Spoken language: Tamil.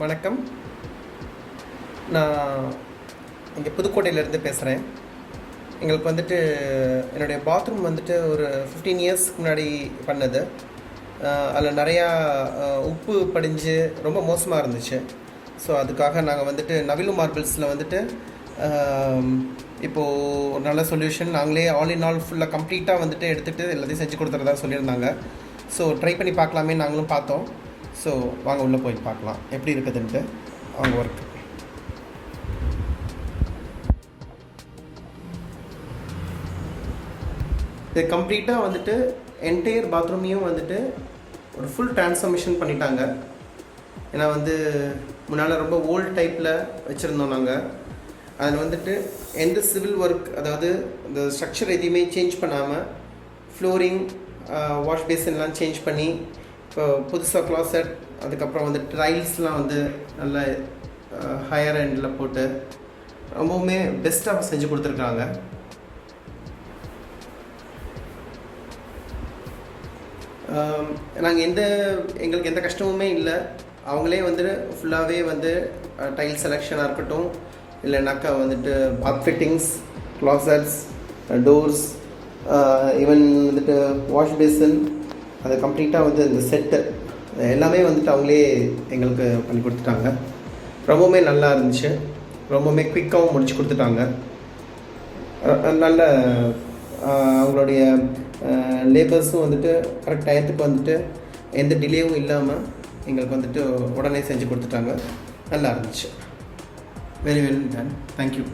வணக்கம். நான் இங்கே புதுக்கோட்டையிலேருந்து பேசுகிறேன். எங்களுக்கு என்னுடைய பாத்ரூம் ஒரு 15 இயர்ஸ்க்கு முன்னாடி பண்ணது. அதில் நிறையா உப்பு படிஞ்சு ரொம்ப மோசமாக இருந்துச்சு. ஸோ அதுக்காக நாங்கள் நவிலு மார்பிள்ஸில் இப்போது ஒரு நல்ல சொல்யூஷன் நாங்களே ஆல் இன் ஆல் ஃபுல்லாக கம்ப்ளீட்டாக எடுத்துகிட்டு எல்லாத்தையும் செஞ்சு கொடுத்துறதா சொல்லியிருந்தாங்க. ஸோ ட்ரை பண்ணி பார்க்கலாமே நாங்களும் பார்த்தோம். ஸோ வாங்க உள்ளே போய் பார்க்கலாம் எப்படி இருக்குதுன்ட்டு அவங்க ஒர்க். இது கம்ப்ளீட்டாக என்டையர் பாத்ரூமையும் ஒரு ஃபுல் டிரான்ஸ்ஃபர்மேஷன் பண்ணிட்டாங்க. ஏன்னா முன்னால் ரொம்ப ஓல்டு டைப்பில் வச்சுருந்தோம் நாங்கள். அதில் எந்த சிவில் ஒர்க், அதாவது இந்த ஸ்ட்ரக்சர் எதையுமே சேஞ்ச் பண்ணாமல் ஃப்ளோரிங், வாஷ் பேசின்லாம் சேஞ்ச் பண்ணி இப்போ புதுசாக க்ளாசட், அதுக்கப்புறம் டைல்ஸ்லாம் நல்ல ஹையர் எண்டில் போட்டு ரொம்பவுமே பெஸ்ட்டாக செஞ்சு கொடுத்துருக்காங்க. நாங்கள் எங்களுக்கு எந்த கஷ்டமுமே இல்லை. அவங்களே ஃபுல்லாகவே டைல் செலெக்ஷனாக இருக்கட்டும், இல்லைனாக்கா bath fittings, closets, doors, even wash basin, அது கம்ப்ளீட்டாக இந்த செட்டு எல்லாமே அவங்களே எங்களுக்கு பண்ணி கொடுத்துட்டாங்க. ரொம்பவுமே நல்லா இருந்துச்சு. ரொம்பவுமே குயிக்காகவும் முடிச்சு கொடுத்துட்டாங்க. நல்ல அவங்களுடைய லேபர்ஸும் கரெக்ட் டயத்துக்கு எந்த டிலேவும் இல்லாமல் எங்களுக்கு உடனே செஞ்சு கொடுத்துட்டாங்க. நல்லா இருந்துச்சு. Very well done. தேங்க்யூ.